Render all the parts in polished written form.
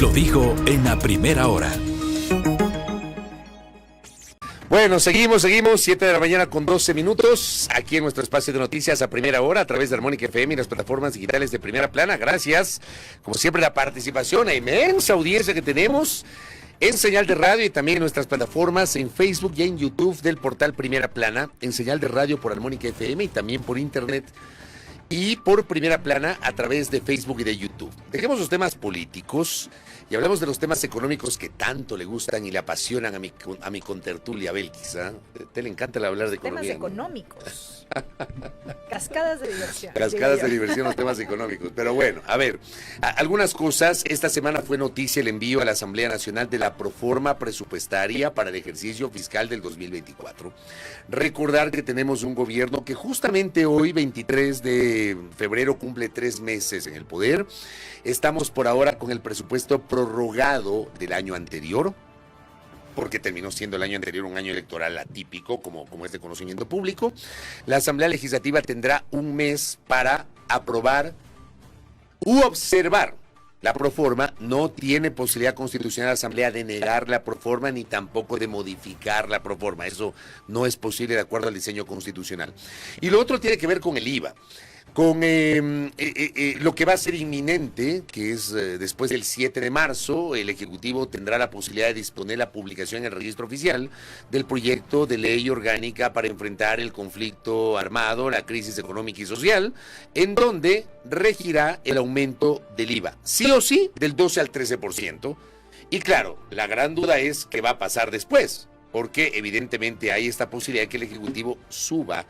Lo dijo en la primera hora. Bueno, seguimos, 7 de la mañana con 12 minutos, aquí en nuestro espacio de noticias a primera hora, a través de Armónica FM y las plataformas digitales de Primera Plana. Gracias, como siempre, la participación, la inmensa audiencia que tenemos en señal de radio y también en nuestras plataformas en Facebook y en YouTube del portal Primera Plana, en señal de radio por Armónica FM y también por internet y por Primera Plana a través de Facebook y de YouTube. Dejemos los temas políticos y hablemos de los temas económicos que tanto le gustan y le apasionan a mi contertulia Belkis. Te le encanta hablar de economía. Temas económicos. Cascadas de diversión. Cascadas de diversión, los temas económicos. Pero bueno, a ver, algunas cosas. Esta semana fue noticia el envío a la Asamblea Nacional de la proforma presupuestaria para el ejercicio fiscal del 2024. Recordar que tenemos un gobierno que justamente hoy, 23 de febrero, cumple 3 meses en el poder. Estamos por ahora con el presupuesto prorrogado del año anterior, porque terminó siendo el año anterior un año electoral atípico, como es de conocimiento público. La Asamblea Legislativa tendrá un mes para aprobar u observar la proforma. No tiene posibilidad constitucional la Asamblea de negar la proforma ni tampoco de modificar la proforma. Eso no es posible de acuerdo al diseño constitucional. Y lo otro tiene que ver con el IVA. Con lo que va a ser inminente, que es después del 7 de marzo, el Ejecutivo tendrá la posibilidad de disponer la publicación en el registro oficial del proyecto de ley orgánica para enfrentar el conflicto armado, la crisis económica y social, en donde regirá el aumento del IVA, sí o sí, del 12 al 13%. Y claro, la gran duda es qué va a pasar después, porque evidentemente hay esta posibilidad de que el Ejecutivo suba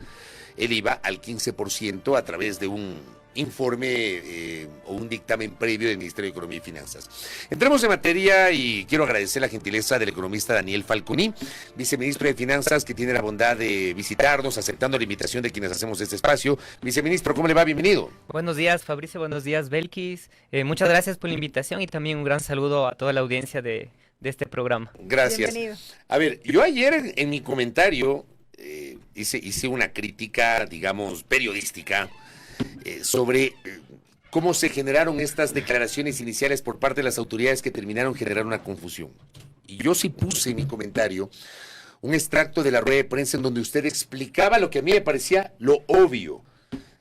el IVA al 15% a través de un informe o un dictamen previo del Ministerio de Economía y Finanzas. Entremos en materia y quiero agradecer la gentileza del economista Daniel Falconi, viceministro de Finanzas, que tiene la bondad de visitarnos, aceptando la invitación de quienes hacemos este espacio. Viceministro, ¿cómo le va? Bienvenido. Buenos días, Fabricio, buenos días, Belkis. Muchas gracias por la invitación y también un gran saludo a toda la audiencia de este programa. Gracias. Bienvenido. A ver, yo ayer en mi comentario hice una crítica, digamos, periodística sobre cómo se generaron estas declaraciones iniciales por parte de las autoridades que terminaron generando una confusión. Y yo sí puse en mi comentario un extracto de la rueda de prensa en donde usted explicaba lo que a mí me parecía lo obvio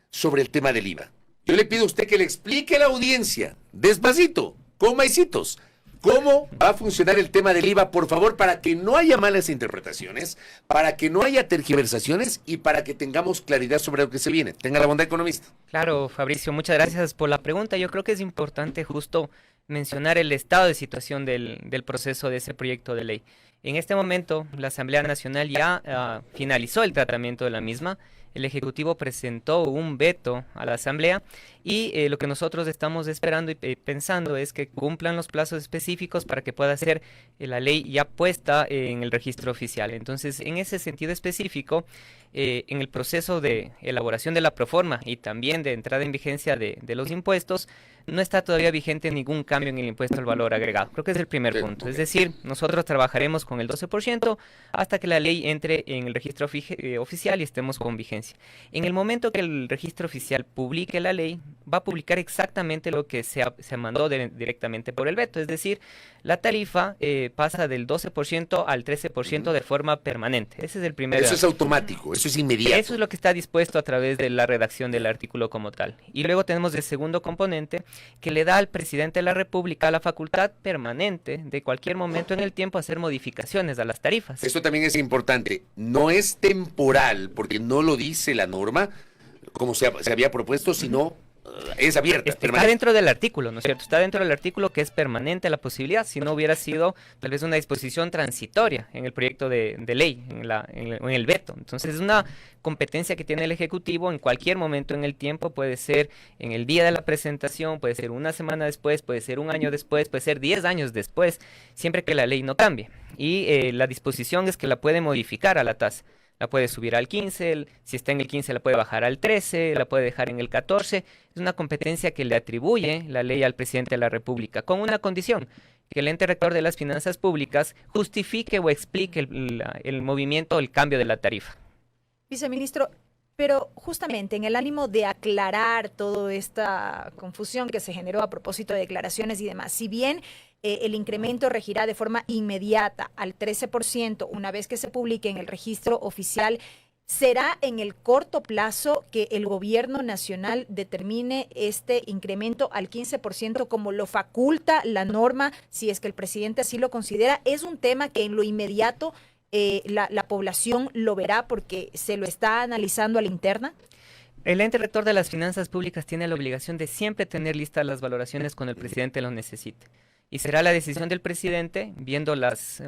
sobre el tema del IVA. Yo le pido a usted que le explique a la audiencia, despacito, con maicitos, ¿cómo va a funcionar el tema del IVA, por favor, para que no haya malas interpretaciones, para que no haya tergiversaciones y para que tengamos claridad sobre lo que se viene? Tenga la bondad, economista. Claro, Fabricio, muchas gracias por la pregunta. Yo creo que es importante justo mencionar el estado de situación del proceso de ese proyecto de ley. En este momento, la Asamblea Nacional ya finalizó el tratamiento de la misma. El Ejecutivo presentó un veto a la Asamblea y lo que nosotros estamos esperando y pensando es que cumplan los plazos específicos para que pueda ser la ley ya puesta en el registro oficial. Entonces, en ese sentido específico, en el proceso de elaboración de la proforma y también de entrada en vigencia de los impuestos, no está todavía vigente ningún cambio en el impuesto al valor agregado. Creo que es el primer punto. Es decir, nosotros trabajaremos con el 12% hasta que la ley entre en el registro oficial y estemos con vigencia. En el momento que el registro oficial publique la ley, va a publicar exactamente lo que se mandó directamente por el veto. Es decir, la tarifa pasa del 12% al 13% de forma permanente. Ese es el primer. Eso es automático, eso es inmediato. Eso es lo que está dispuesto a través de la redacción del artículo como tal. Y luego tenemos el segundo componente, que le da al presidente de la República la facultad permanente de cualquier momento en el tiempo hacer modificaciones a las tarifas. Esto también es importante. No es temporal, porque no lo dice la norma, como se había propuesto, sino es abierta. Está dentro del artículo, ¿no es cierto? Está dentro del artículo que es permanente la posibilidad, si no hubiera sido tal vez una disposición transitoria en el proyecto de ley, en el veto. Entonces es una competencia que tiene el Ejecutivo en cualquier momento en el tiempo, puede ser en el día de la presentación, puede ser una semana después, puede ser un año después, puede ser 10 años después, siempre que la ley no cambie. Y la disposición es que la puede modificar a la tasa. La puede subir al 15, si está en el 15 la puede bajar al 13, la puede dejar en el 14. Es una competencia que le atribuye la ley al presidente de la República, con una condición, que el ente rector de las finanzas públicas justifique o explique el movimiento o el cambio de la tarifa. Viceministro, Pero justamente en el ánimo de aclarar toda esta confusión que se generó a propósito de declaraciones y demás, si bien el incremento regirá de forma inmediata al 13% una vez que se publique en el registro oficial, ¿será en el corto plazo que el gobierno nacional determine este incremento al 15% como lo faculta la norma, si es que el presidente así lo considera? ¿Es un tema que en lo inmediato la población lo verá porque se lo está analizando a la interna? El ente rector de las finanzas públicas tiene la obligación de siempre tener listas las valoraciones cuando el presidente lo necesite. Y será la decisión del presidente, viendo las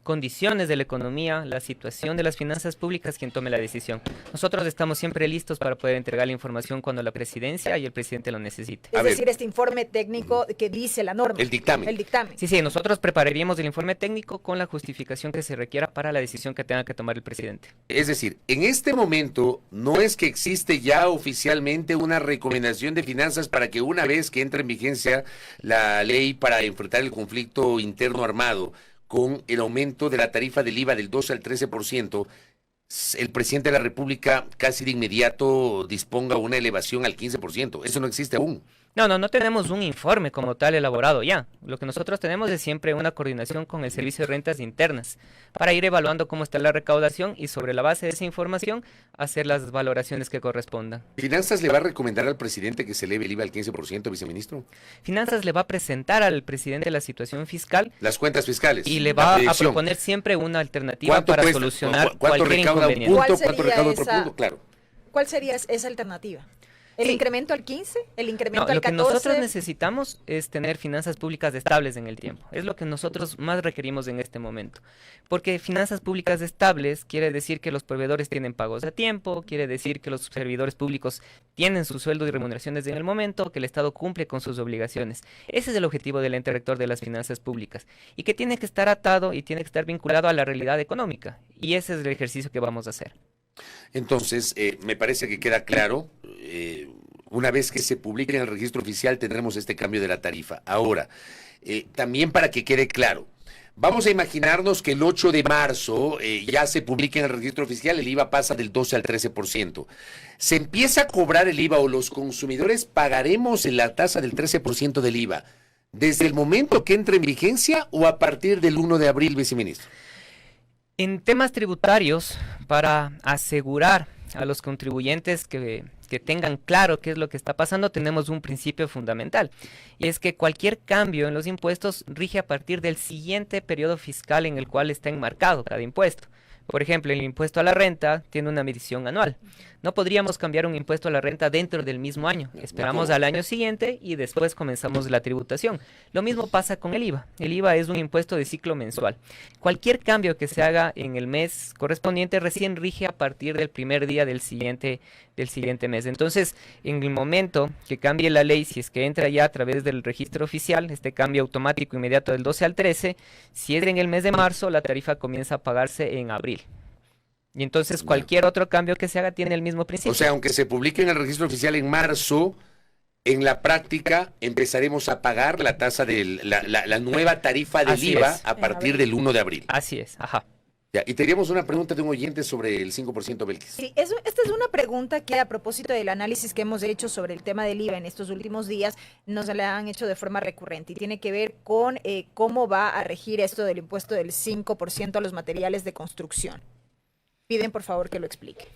condiciones de la economía, la situación de las finanzas públicas, quien tome la decisión. Nosotros estamos siempre listos para poder entregar la información cuando la presidencia y el presidente lo necesite. Es decir, este informe técnico que dice la norma. El dictamen. El dictamen. Sí, nosotros prepararíamos el informe técnico con la justificación que se requiera para la decisión que tenga que tomar el presidente. Es decir, en este momento no es que existe ya oficialmente una recomendación de finanzas para que una vez que entre en vigencia la ley para enfrentar el conflicto interno armado, con el aumento de la tarifa del IVA del 12 al 13%, el presidente de la República casi de inmediato disponga una elevación al 15%. Eso no existe aún. No tenemos un informe como tal elaborado ya. Lo que nosotros tenemos es siempre una coordinación con el Servicio de Rentas Internas para ir evaluando cómo está la recaudación y sobre la base de esa información hacer las valoraciones que correspondan. ¿Finanzas le va a recomendar al presidente que se eleve el IVA al 15%, viceministro? Finanzas le va a presentar al presidente la situación fiscal. Las cuentas fiscales. Y le va a proponer siempre una alternativa para solucionar ¿Cuánto cualquier recauda un inconveniente. punto? ¿Cuánto recauda otro punto? Claro. ¿Cuál sería esa alternativa? ¿El incremento al 15? ¿El incremento al 14? Lo que nosotros necesitamos es tener finanzas públicas estables en el tiempo. Es lo que nosotros más requerimos en este momento. Porque finanzas públicas estables quiere decir que los proveedores tienen pagos a tiempo, quiere decir que los servidores públicos tienen sus sueldos y remuneraciones en el momento, que el Estado cumple con sus obligaciones. Ese es el objetivo del ente rector de las finanzas públicas. Y que tiene que estar atado y tiene que estar vinculado a la realidad económica. Y ese es el ejercicio que vamos a hacer. Entonces, me parece que queda claro, una vez que se publique en el registro oficial tendremos este cambio de la tarifa. Ahora, también para que quede claro, vamos a imaginarnos que el 8 de marzo ya se publique en el registro oficial, el IVA pasa del 12 al 13%. Se empieza a cobrar el IVA o los consumidores pagaremos en la tasa del 13% del IVA desde el momento que entre en vigencia o a partir del 1 de abril, viceministro. En temas tributarios, para asegurar a los contribuyentes que tengan claro qué es lo que está pasando, tenemos un principio fundamental, y es que cualquier cambio en los impuestos rige a partir del siguiente periodo fiscal en el cual está enmarcado cada impuesto. Por ejemplo, el impuesto a la renta tiene una medición anual. No podríamos cambiar un impuesto a la renta dentro del mismo año. Esperamos al año siguiente y después comenzamos la tributación. Lo mismo pasa con el IVA. El IVA es un impuesto de ciclo mensual. Cualquier cambio que se haga en el mes correspondiente recién rige a partir del primer día del siguiente mes. Entonces, en el momento que cambie la ley, si es que entra ya a través del registro oficial, este cambio automático inmediato del 12 al 13, si es en el mes de marzo, la tarifa comienza a pagarse en abril. Y entonces cualquier otro cambio que se haga tiene el mismo principio. O sea, aunque se publique en el registro oficial en marzo, en la práctica empezaremos a pagar la tasa de la nueva tarifa del IVA a partir del 1 de abril. Así es, ajá. Ya, y teníamos una pregunta de un oyente sobre el 5%, Belkis. Sí, esta es una pregunta que a propósito del análisis que hemos hecho sobre el tema del IVA en estos últimos días, nos la han hecho de forma recurrente y tiene que ver con cómo va a regir esto del impuesto del 5% a los materiales de construcción. Piden, por favor, que lo explique.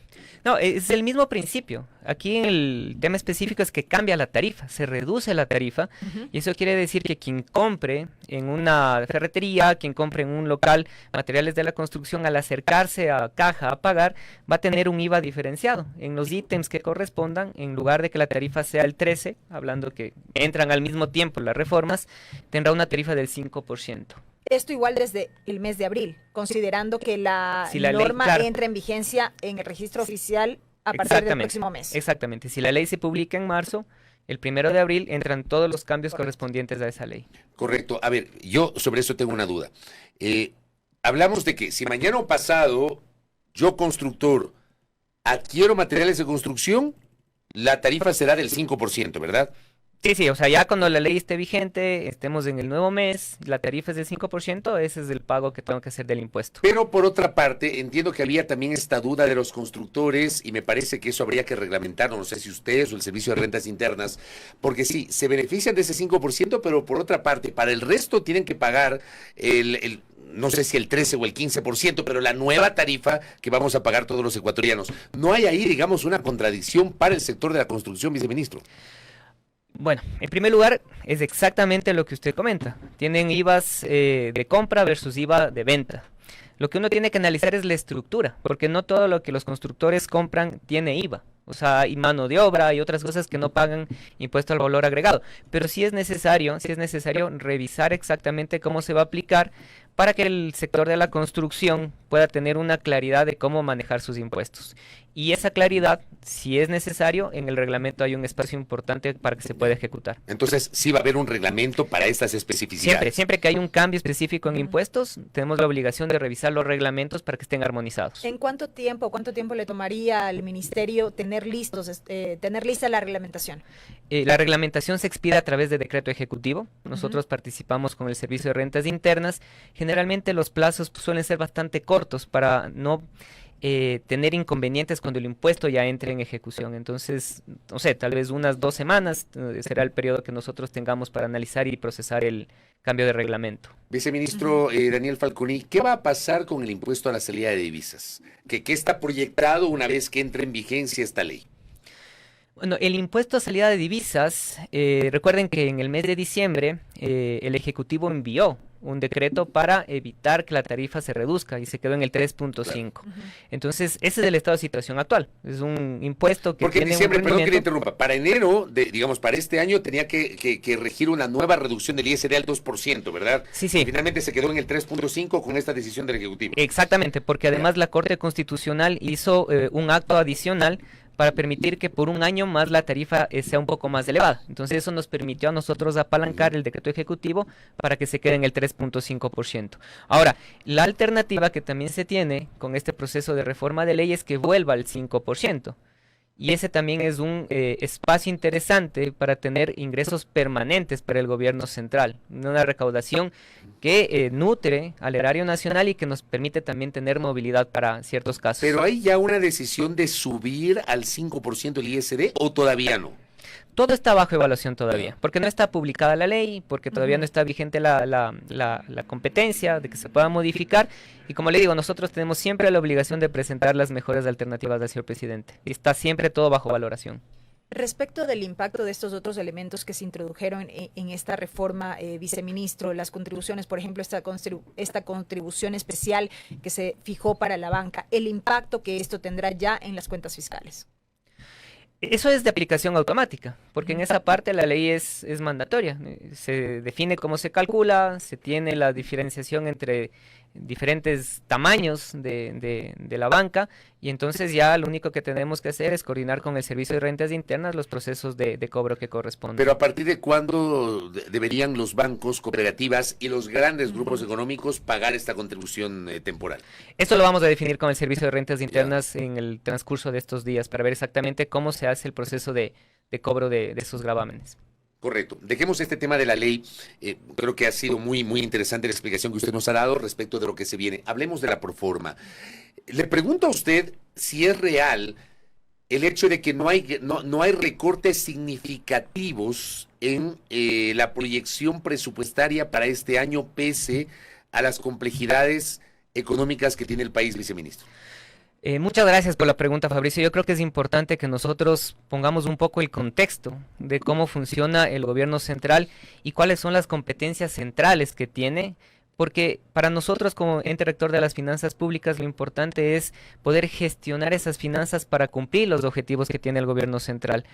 No, es el mismo principio. Aquí el tema específico es que cambia la tarifa, se reduce la tarifa, y eso quiere decir que quien compre en una ferretería, quien compre en un local materiales de la construcción, al acercarse a caja a pagar, va a tener un IVA diferenciado. En los ítems que correspondan, en lugar de que la tarifa sea el 13, hablando que entran al mismo tiempo las reformas, tendrá una tarifa del 5%. Esto igual desde el mes de abril, considerando que la norma ley, claro, entra en vigencia en el registro oficial a partir del próximo mes. Exactamente. Si la ley se publica en marzo, el 1 de abril entran todos los cambios correspondientes a esa ley. Correcto. A ver, yo sobre eso tengo una duda. Hablamos de que si mañana o pasado yo, constructor, adquiero materiales de construcción, la tarifa será del 5%, ¿verdad? Sí, o sea, ya cuando la ley esté vigente, estemos en el nuevo mes, la tarifa es del 5%, ese es el pago que tengo que hacer del impuesto. Pero por otra parte, entiendo que había también esta duda de los constructores y me parece que eso habría que reglamentarlo, no sé si ustedes o el Servicio de Rentas Internas, porque sí, se benefician de ese 5%, pero por otra parte, para el resto tienen que pagar no sé si el 13 o el 15%, pero la nueva tarifa que vamos a pagar todos los ecuatorianos. ¿No hay ahí, digamos, una contradicción para el sector de la construcción, viceministro? Bueno, en primer lugar, es exactamente lo que usted comenta. Tienen IVAs de compra versus IVA de venta. Lo que uno tiene que analizar es la estructura, porque no todo lo que los constructores compran tiene IVA. O sea, hay mano de obra y otras cosas que no pagan impuesto al valor agregado. Pero sí es necesario revisar exactamente cómo se va a aplicar para que el sector de la construcción pueda tener una claridad de cómo manejar sus impuestos. Y esa claridad, si es necesario, en el reglamento hay un espacio importante para que se pueda ejecutar. Entonces, sí va a haber un reglamento para estas especificidades. Siempre que hay un cambio específico en impuestos, tenemos la obligación de revisar los reglamentos para que estén armonizados. ¿En cuánto tiempo le tomaría al ministerio tener lista la reglamentación? La reglamentación se expide a través de decreto ejecutivo. Nosotros participamos con el Servicio de Rentas Internas. Generalmente los plazos suelen ser bastante cortos para no tener inconvenientes cuando el impuesto ya entre en ejecución. Entonces, no sé, tal vez unas 2 semanas será el periodo que nosotros tengamos para analizar y procesar el cambio de reglamento. Viceministro Daniel Falconi, ¿qué va a pasar con el impuesto a la salida de divisas? ¿Qué está proyectado una vez que entre en vigencia esta ley? Bueno, el impuesto a salida de divisas, recuerden que en el mes de diciembre el Ejecutivo envió un decreto para evitar que la tarifa se reduzca y se quedó en el 3.5. Entonces, ese es el estado de situación actual. Es un impuesto que porque tiene en diciembre, un perdón que le rendimiento. interrumpa, para enero, digamos, para este año tenía que regir una nueva reducción del ISD al 2%, ¿verdad? Sí. Finalmente se quedó en el 3.5 con esta decisión del Ejecutivo. Exactamente, porque además la Corte Constitucional hizo un acto adicional para permitir que por un año más la tarifa sea un poco más elevada. Entonces eso nos permitió a nosotros apalancar el decreto ejecutivo para que se quede en el 3.5%. Ahora, la alternativa que también se tiene con este proceso de reforma de ley es que vuelva al 5%. Y ese también es un espacio interesante para tener ingresos permanentes para el gobierno central. Una recaudación que nutre al erario nacional y que nos permite también tener movilidad para ciertos casos. ¿Pero hay ya una decisión de subir al 5% el ISD o todavía no? Todo está bajo evaluación todavía, porque no está publicada la ley, porque todavía no está vigente la competencia de que se pueda modificar. Y como le digo, nosotros tenemos siempre la obligación de presentar las mejores alternativas al señor presidente. Y está siempre todo bajo valoración. Respecto del impacto de estos otros elementos que se introdujeron en esta reforma, viceministro, las contribuciones, por ejemplo, esta contribución especial que se fijó para la banca, el impacto que esto tendrá ya en las cuentas fiscales. Eso es de aplicación automática, porque en esa parte la ley es mandatoria. Se define cómo se calcula, se tiene la diferenciación entre diferentes tamaños de la banca, y entonces ya lo único que tenemos que hacer es coordinar con el Servicio de Rentas Internas los procesos de cobro que corresponden. Pero ¿a partir de cuándo deberían los bancos, cooperativas y los grandes grupos económicos pagar esta contribución temporal? Esto lo vamos a definir con el Servicio de Rentas Internas en el transcurso de estos días para ver exactamente cómo se hace el proceso de cobro de esos gravámenes. Correcto. Dejemos este tema de la ley. Creo que ha sido muy interesante la explicación que usted nos ha dado respecto de lo que se viene. Hablemos de la proforma. Le pregunto a usted si es real el hecho de que no hay recortes significativos en la proyección presupuestaria para este año pese a las complejidades económicas que tiene el país, viceministro. Muchas gracias por la pregunta, Fabricio. Yo creo que es importante que nosotros pongamos un poco el contexto de cómo funciona el gobierno central y cuáles son las competencias centrales que tiene, porque para nosotros como ente rector de las finanzas públicas lo importante es poder gestionar esas finanzas para cumplir los objetivos que tiene el gobierno central.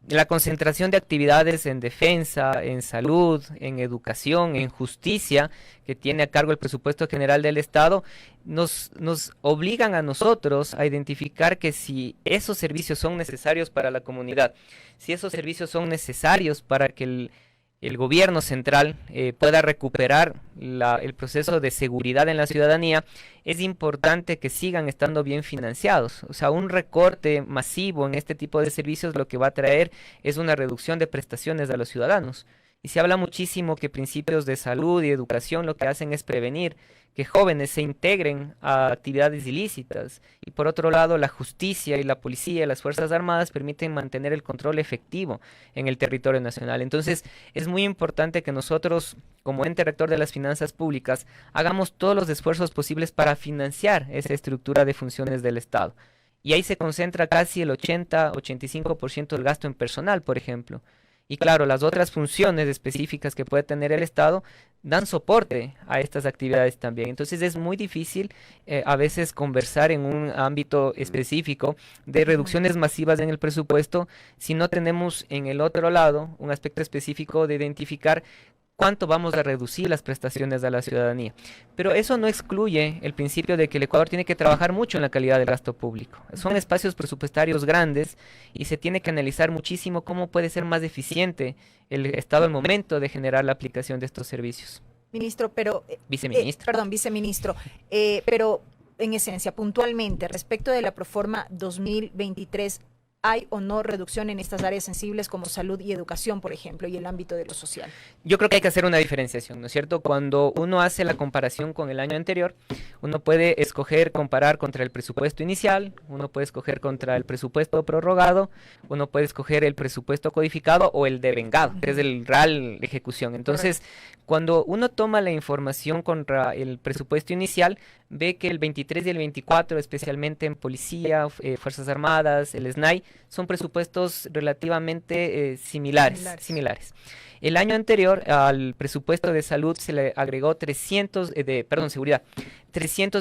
La concentración de actividades en defensa, en salud, en educación, en justicia, que tiene a cargo el presupuesto general del Estado, nos obligan a nosotros a identificar que si esos servicios son necesarios para la comunidad, si esos servicios son necesarios para que el gobierno central pueda recuperar el proceso de seguridad en la ciudadanía, es importante que sigan estando bien financiados. O sea, un recorte masivo en este tipo de servicios lo que va a traer es una reducción de prestaciones a los ciudadanos. Y se habla muchísimo que principios de salud y educación lo que hacen es prevenir que jóvenes se integren a actividades ilícitas. Y por otro lado, la justicia y la policía y las Fuerzas Armadas permiten mantener el control efectivo en el territorio nacional. Entonces, es muy importante que nosotros, como ente rector de las finanzas públicas, hagamos todos los esfuerzos posibles para financiar esa estructura de funciones del Estado. Y ahí se concentra casi el 80-85% del gasto en personal, por ejemplo. Y claro, las otras funciones específicas que puede tener el Estado dan soporte a estas actividades también. Entonces es muy difícil a veces conversar en un ámbito específico de reducciones masivas en el presupuesto si no tenemos en el otro lado un aspecto específico de identificar cuánto vamos a reducir las prestaciones a la ciudadanía. Pero eso no excluye el principio de que el Ecuador tiene que trabajar mucho en la calidad del gasto público. Son espacios presupuestarios grandes y se tiene que analizar muchísimo cómo puede ser más eficiente el Estado al momento de generar la aplicación de estos servicios. Ministro, pero... viceministro. Pero en esencia, puntualmente, respecto de la Proforma 2023, ¿hay o no reducción en estas áreas sensibles como salud y educación, por ejemplo, y el ámbito de lo social? Yo creo que hay que hacer una diferenciación, ¿no es cierto? Cuando uno hace la comparación con el año anterior, uno puede comparar contra el presupuesto inicial, uno puede escoger contra el presupuesto prorrogado, uno puede escoger el presupuesto codificado o el devengado, que es el real ejecución. Entonces, cuando uno toma la información contra el presupuesto inicial, ve que el 23 y el 24, especialmente en policía, Fuerzas Armadas, el SNAI, son presupuestos relativamente similares. El año anterior al presupuesto de salud se le agregó 300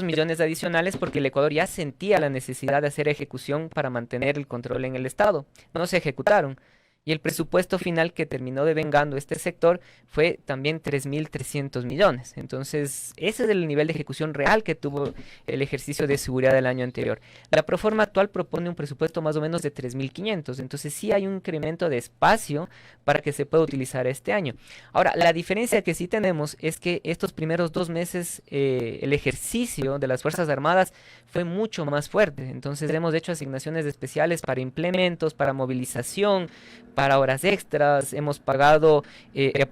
millones adicionales porque el Ecuador ya sentía la necesidad de hacer ejecución para mantener el control en el Estado. No se ejecutaron. Y el presupuesto final que terminó devengando este sector fue también 3.300 millones. Entonces, ese es el nivel de ejecución real que tuvo el ejercicio de seguridad del año anterior. La proforma actual propone un presupuesto más o menos de 3.500. Entonces, sí hay un incremento de espacio para que se pueda utilizar este año. Ahora, la diferencia que sí tenemos es que estos primeros 2 meses, el ejercicio de las Fuerzas Armadas fue mucho más fuerte. Entonces, hemos hecho asignaciones especiales para implementos, para movilización, para horas extras, hemos pagado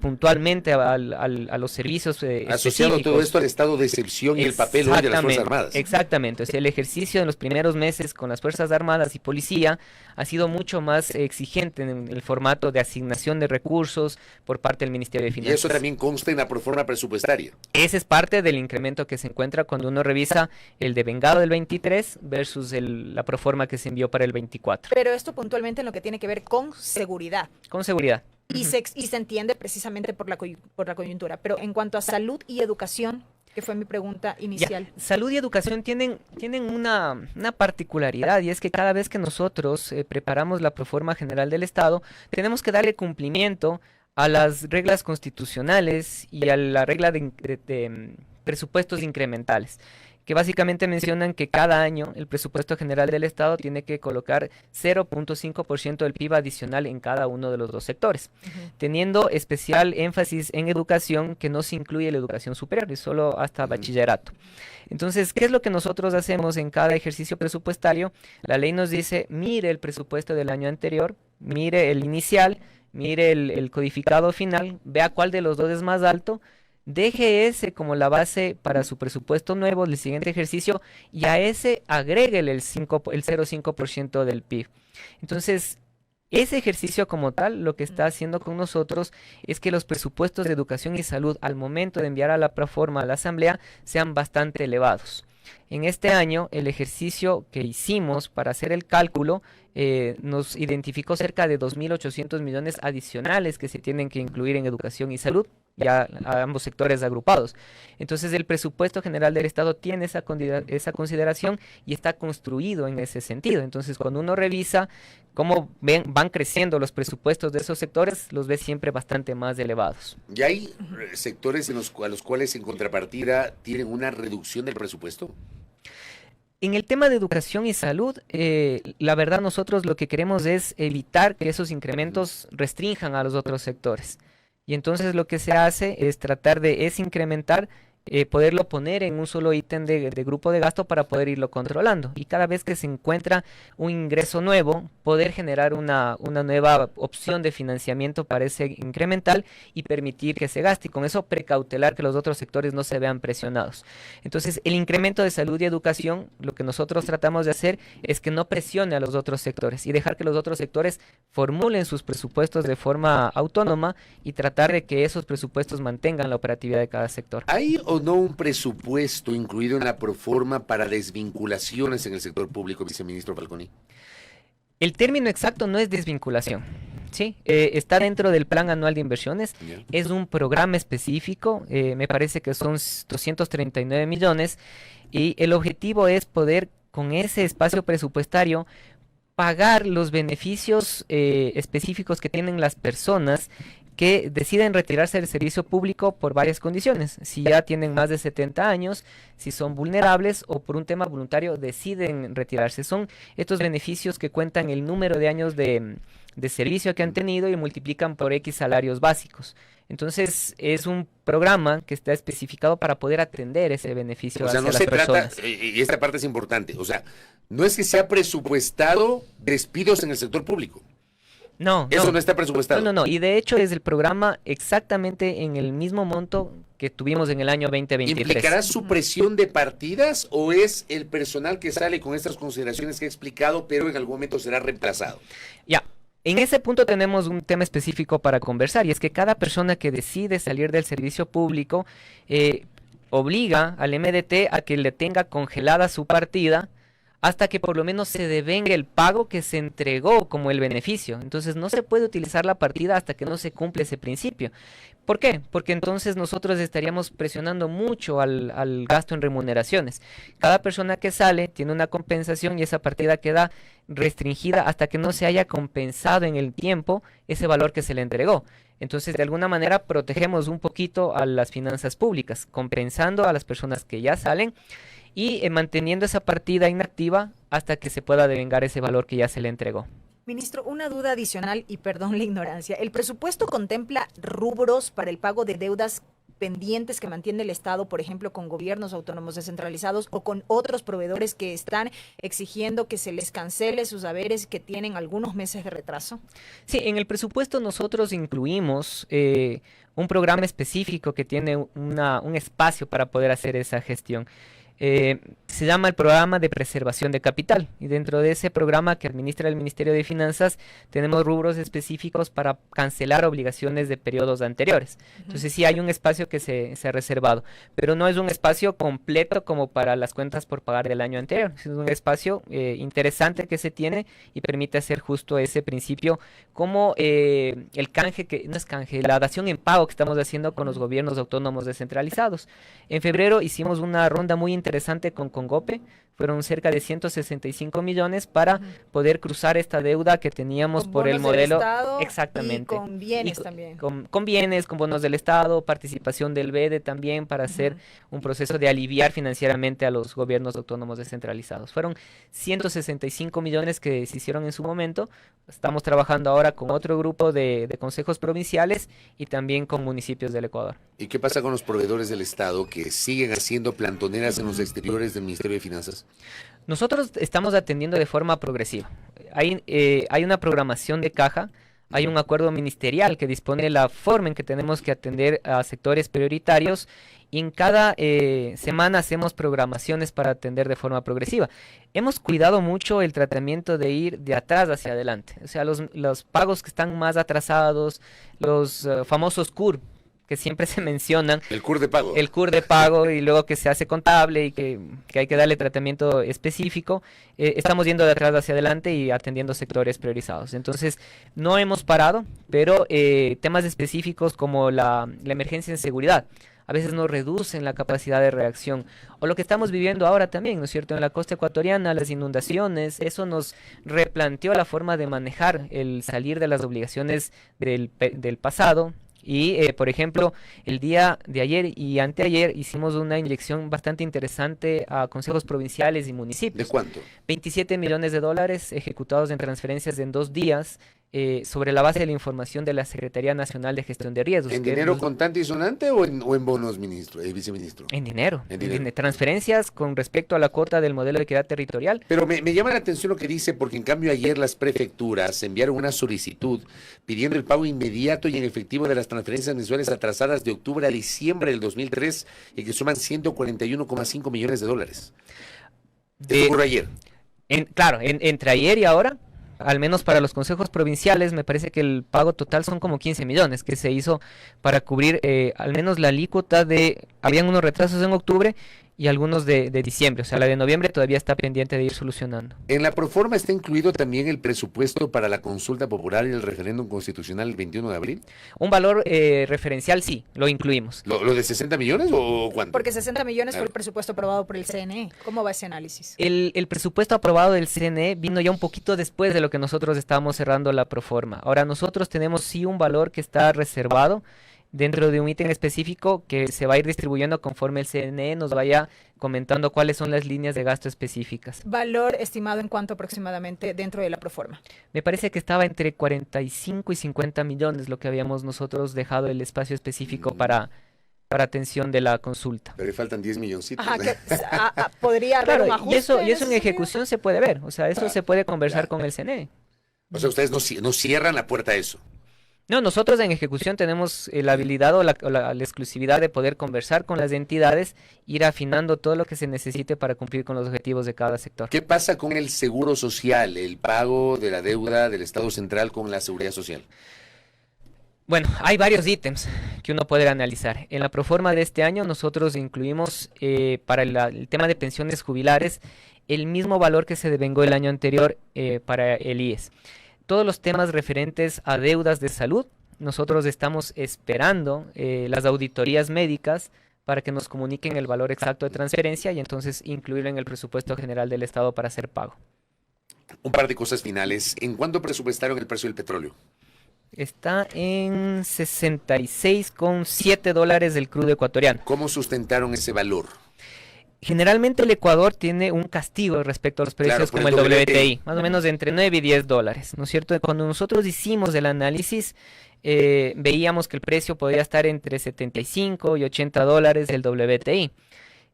puntualmente a los servicios asociado todo esto al estado de excepción y el papel hoy de las Fuerzas Armadas. Exactamente, o sea, el ejercicio en los primeros meses con las Fuerzas Armadas y Policía ha sido mucho más exigente en el formato de asignación de recursos por parte del Ministerio de Finanzas. Y eso también consta en la proforma presupuestaria. Ese es parte del incremento que se encuentra cuando uno revisa el devengado del 23 versus la proforma que se envió para el 24. Pero esto puntualmente en lo que tiene que ver con seguridad. Con seguridad. Y se entiende precisamente por la coyuntura. Pero en cuanto a salud y educación, que fue mi pregunta inicial. Ya, salud y educación tienen una particularidad, y es que cada vez que nosotros preparamos la Proforma General del Estado, tenemos que darle cumplimiento a las reglas constitucionales y a la regla de presupuestos incrementales, que básicamente mencionan que cada año el presupuesto general del Estado tiene que colocar 0.5% del PIB adicional en cada uno de los dos sectores, teniendo especial énfasis en educación, que no se incluye la educación superior, es solo hasta bachillerato. Entonces, ¿qué es lo que nosotros hacemos en cada ejercicio presupuestario? La ley nos dice, mire el presupuesto del año anterior, mire el inicial, mire el codificado final, vea cuál de los dos es más alto, deje ese como la base para su presupuesto nuevo del siguiente ejercicio y a ese agréguele el 0.5% del PIB. Entonces, ese ejercicio como tal lo que está haciendo con nosotros es que los presupuestos de educación y salud al momento de enviar a la proforma a la Asamblea sean bastante elevados. En este año, el ejercicio que hicimos para hacer el cálculo nos identificó cerca de 2.800 millones adicionales que se tienen que incluir en educación y salud, ya a ambos sectores agrupados. Entonces, el presupuesto general del Estado tiene esa consideración y está construido en ese sentido. Entonces, cuando uno revisa cómo van creciendo los presupuestos de esos sectores, los ve siempre bastante más elevados. ¿Y hay sectores a los cuales en contrapartida tienen una reducción del presupuesto? En el tema de educación y salud, la verdad nosotros lo que queremos es evitar que esos incrementos restrinjan a los otros sectores. Y entonces lo que se hace es tratar de incrementar, poderlo poner en un solo ítem de grupo de gasto para poder irlo controlando. Y cada vez que se encuentra un ingreso nuevo, poder generar una nueva opción de financiamiento para ese incremental y permitir que se gaste. Y con eso precautelar que los otros sectores no se vean presionados. Entonces, el incremento de salud y educación, lo que nosotros tratamos de hacer es que no presione a los otros sectores y dejar que los otros sectores formulen sus presupuestos de forma autónoma y tratar de que esos presupuestos mantengan la operatividad de cada sector. ¿Hay o no un presupuesto incluido en la proforma para desvinculaciones en el sector público, viceministro Falconi? El término exacto no es desvinculación, ¿sí? Está dentro del Plan Anual de Inversiones, es un programa específico, me parece que son 239 millones, y el objetivo es poder, con ese espacio presupuestario, pagar los beneficios específicos que tienen las personas que deciden retirarse del servicio público por varias condiciones. Si ya tienen más de 70 años, si son vulnerables o por un tema voluntario deciden retirarse. Son estos beneficios que cuentan el número de años de servicio que han tenido y multiplican por X salarios básicos. Entonces es un programa que está especificado para poder atender ese beneficio hacia las personas. Y esta parte es importante, o sea, no es que se ha presupuestado despidos en el sector público. No, eso no está presupuestado. No, y de hecho es el programa exactamente en el mismo monto que tuvimos en el año 2023. ¿Implicará supresión de partidas o es el personal que sale con estas consideraciones que he explicado, pero en algún momento será reemplazado? Ya, en ese punto tenemos un tema específico para conversar, y es que cada persona que decide salir del servicio público obliga al MDT a que le tenga congelada su partida hasta que por lo menos se devengue el pago que se entregó como el beneficio. Entonces no se puede utilizar la partida hasta que no se cumple ese principio. ¿Por qué? Porque entonces nosotros estaríamos presionando mucho al gasto en remuneraciones. Cada persona que sale tiene una compensación y esa partida queda restringida hasta que no se haya compensado en el tiempo ese valor que se le entregó. Entonces, de alguna manera, protegemos un poquito a las finanzas públicas, compensando a las personas que ya salen y manteniendo esa partida inactiva hasta que se pueda devengar ese valor que ya se le entregó. Ministro, una duda adicional y perdón la ignorancia. ¿El presupuesto contempla rubros para el pago de deudas pendientes que mantiene el Estado, por ejemplo, con gobiernos autónomos descentralizados o con otros proveedores que están exigiendo que se les cancele sus haberes que tienen algunos meses de retraso? Sí, en el presupuesto nosotros incluimos un programa específico que tiene un espacio para poder hacer esa gestión. Se llama el Programa de Preservación de Capital, y dentro de ese programa que administra el Ministerio de Finanzas tenemos rubros específicos para cancelar obligaciones de periodos anteriores. Entonces sí hay un espacio que se ha reservado, pero no es un espacio completo como para las cuentas por pagar del año anterior. Es un espacio interesante que se tiene y permite hacer justo ese principio, como el canje, que no es canje, la dación en pago que estamos haciendo con los gobiernos autónomos descentralizados. En febrero hicimos una ronda muy interesante con Congope, fueron cerca de 165 millones para poder cruzar esta deuda que teníamos por el modelo. Exactamente. Y con bienes también. Con bienes, con bonos del Estado, participación del BEDE también para hacer un proceso de aliviar financieramente a los gobiernos autónomos descentralizados. Fueron 165 millones que se hicieron en su momento. Estamos trabajando ahora con otro grupo de consejos provinciales y también con municipios del Ecuador. ¿Y qué pasa con los proveedores del Estado que siguen haciendo plantoneras en los exteriores del Ministerio de Finanzas? Nosotros estamos atendiendo de forma progresiva. Hay una programación de caja, hay un acuerdo ministerial que dispone la forma en que tenemos que atender a sectores prioritarios, y en cada semana hacemos programaciones para atender de forma progresiva. Hemos cuidado mucho el tratamiento de ir de atrás hacia adelante. O sea, los pagos que están más atrasados, los famosos CUR, que siempre se mencionan. El CUR de pago. El CUR de pago, y luego que se hace contable y que hay que darle tratamiento específico. Estamos yendo de atrás hacia adelante y atendiendo sectores priorizados. Entonces, no hemos parado, pero temas específicos como la emergencia en seguridad a veces nos reducen la capacidad de reacción. O lo que estamos viviendo ahora también, ¿no es cierto? En la costa ecuatoriana, las inundaciones, eso nos replanteó la forma de manejar el salir de las obligaciones del pasado. Y, por ejemplo, el día de ayer y anteayer hicimos una inyección bastante interesante a consejos provinciales y municipios. ¿De cuánto? 27 millones de dólares ejecutados en transferencias en 2 días, sobre la base de la información de la Secretaría Nacional de Gestión de Riesgos. ¿En dinero contante y sonante o en bonos, viceministro? En dinero. En dinero. Transferencias con respecto a la cuota del modelo de equidad territorial. Pero me llama la atención lo que dice, porque en cambio ayer las prefecturas enviaron una solicitud pidiendo el pago inmediato y en efectivo de las transferencias mensuales atrasadas de octubre a diciembre del 2003 y que suman 141,5 millones de dólares. ¿Esto ocurrió ayer? Claro, entre ayer y ahora, al menos para los consejos provinciales, me parece que el pago total son como 15 millones que se hizo para cubrir al menos la alícuota habían unos retrasos en octubre y algunos de diciembre, o sea, la de noviembre todavía está pendiente de ir solucionando. En la proforma está incluido también el presupuesto para la consulta popular y el referéndum constitucional el 21 de abril. Un valor referencial sí, lo incluimos. ¿Lo de 60 millones o cuánto? Porque 60 millones fue el presupuesto aprobado por el CNE. ¿Cómo va ese análisis? El presupuesto aprobado del CNE vino ya un poquito después de lo que nosotros estábamos cerrando la proforma. Ahora nosotros tenemos sí un valor que está reservado dentro de un ítem específico que se va a ir distribuyendo conforme el CNE nos vaya comentando cuáles son las líneas de gasto específicas. ¿Valor estimado en cuánto aproximadamente dentro de la proforma? Me parece que estaba entre 45 y 50 millones lo que habíamos nosotros dejado el espacio específico para atención de la consulta. Pero le faltan 10 milloncitos. Ajá, podría haber un ajuste. Y eso en ejecución se puede ver, o sea, eso se puede conversar con el CNE. O sea, ustedes no cierran la puerta a eso. No, nosotros en ejecución tenemos la habilidad o la exclusividad de poder conversar con las entidades, ir afinando todo lo que se necesite para cumplir con los objetivos de cada sector. ¿Qué pasa con el seguro social, el pago de la deuda del Estado central con la seguridad social? Bueno, hay varios ítems que uno puede analizar. En la proforma de este año nosotros incluimos para el tema de pensiones jubilares el mismo valor que se devengó el año anterior para el IES. Todos los temas referentes a deudas de salud, nosotros estamos esperando las auditorías médicas para que nos comuniquen el valor exacto de transferencia y entonces incluirlo en el presupuesto general del Estado para hacer pago. Un par de cosas finales. ¿En cuánto presupuestaron el precio del petróleo? Está en $66,7 del crudo ecuatoriano. ¿Cómo sustentaron ese valor? Generalmente el Ecuador tiene un castigo respecto a los precios como el WTI, más o menos de entre 9 y 10 dólares, ¿no es cierto? Cuando nosotros hicimos el análisis, veíamos que el precio podría estar entre 75 y 80 dólares del WTI.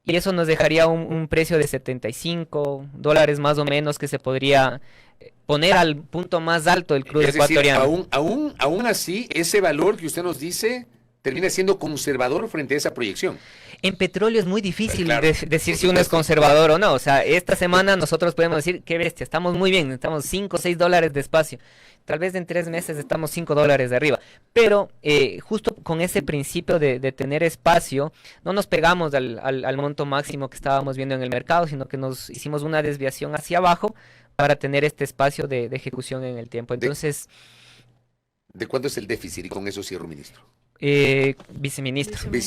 Y eso nos dejaría un precio de 75 dólares más o menos que se podría poner al punto más alto del crudo ecuatoriano. Aún así, ese valor que usted nos dice termina siendo conservador frente a esa proyección. En petróleo es muy difícil decir si uno es conservador o no. O sea, esta semana nosotros podemos decir, qué bestia, estamos muy bien, estamos 5 o 6 dólares de espacio. Tal vez en 3 meses estamos 5 dólares de arriba. Pero justo con ese principio de tener espacio, no nos pegamos al monto máximo que estábamos viendo en el mercado, sino que nos hicimos una desviación hacia abajo para tener este espacio de ejecución en el tiempo. Entonces, ¿de cuánto es el déficit? Y con eso cierro, ministro. Viceministro. Le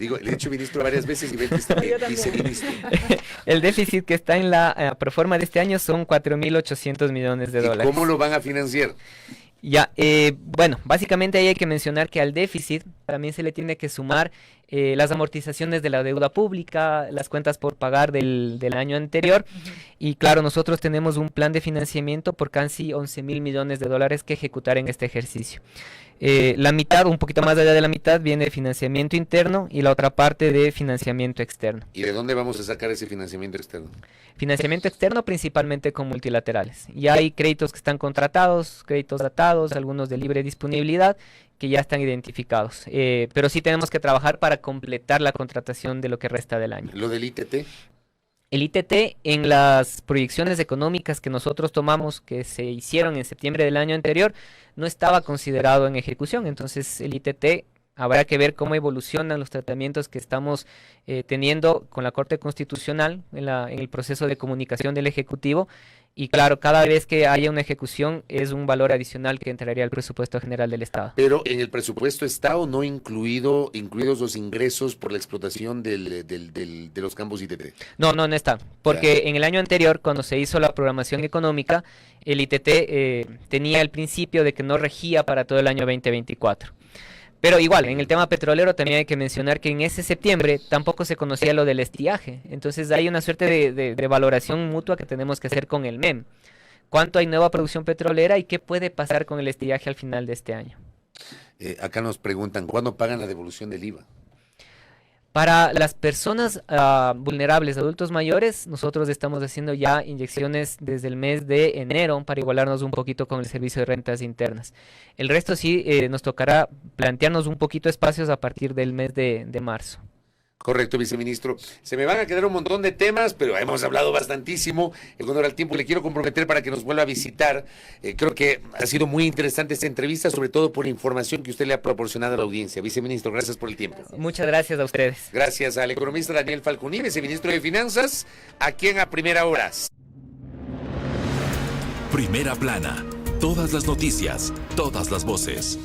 he dicho ministro varias veces y también viceministro. El déficit que está en la proforma de este año son 4.800 millones de dólares. ¿Cómo lo van a financiar? Ya, bueno, básicamente ahí hay que mencionar que al déficit también se le tiene que sumar las amortizaciones de la deuda pública, las cuentas por pagar del año anterior. Y claro, nosotros tenemos un plan de financiamiento por casi 11.000 millones de dólares que ejecutar en este ejercicio. La mitad, un poquito más allá de la mitad, viene de financiamiento interno y la otra parte de financiamiento externo. ¿Y de dónde vamos a sacar ese financiamiento externo? Financiamiento externo principalmente con multilaterales. Ya hay créditos que están contratados, créditos datados, algunos de libre disponibilidad que ya están identificados. Pero sí tenemos que trabajar para completar la contratación de lo que resta del año. ¿Lo del ITT? El ITT en las proyecciones económicas que nosotros tomamos, que se hicieron en septiembre del año anterior, no estaba considerado en ejecución. Entonces el ITT habrá que ver cómo evolucionan los tratamientos que estamos teniendo con la Corte Constitucional en el proceso de comunicación del Ejecutivo. Y claro, cada vez que haya una ejecución es un valor adicional que entraría al presupuesto general del Estado. Pero en el presupuesto está o no incluidos los ingresos por la explotación de los campos ITT. No está. Porque en el año anterior, cuando se hizo la programación económica, el ITT tenía el principio de que no regía para todo el año 2024. Pero igual, en el tema petrolero también hay que mencionar que en ese septiembre tampoco se conocía lo del estiaje. Entonces hay una suerte de valoración mutua que tenemos que hacer con el MEM. cuánto hay nueva producción petrolera y qué puede pasar con el estillaje al final de este año. Acá nos preguntan, ¿cuándo pagan la devolución del IVA? Para las personas vulnerables, adultos mayores, nosotros estamos haciendo ya inyecciones desde el mes de enero para igualarnos un poquito con el servicio de rentas internas. El resto sí nos tocará plantearnos un poquito espacios a partir del mes de marzo. Correcto, viceministro. Se me van a quedar un montón de temas, pero hemos hablado bastantísimo. En honor al tiempo, le quiero comprometer para que nos vuelva a visitar. Creo que ha sido muy interesante esta entrevista, sobre todo por la información que usted le ha proporcionado a la audiencia. Viceministro, gracias por el tiempo. Muchas gracias a ustedes. Gracias al economista Daniel Falconi, viceministro de Finanzas, aquí en A Primera Hora. Primera plana. Todas las noticias, todas las voces.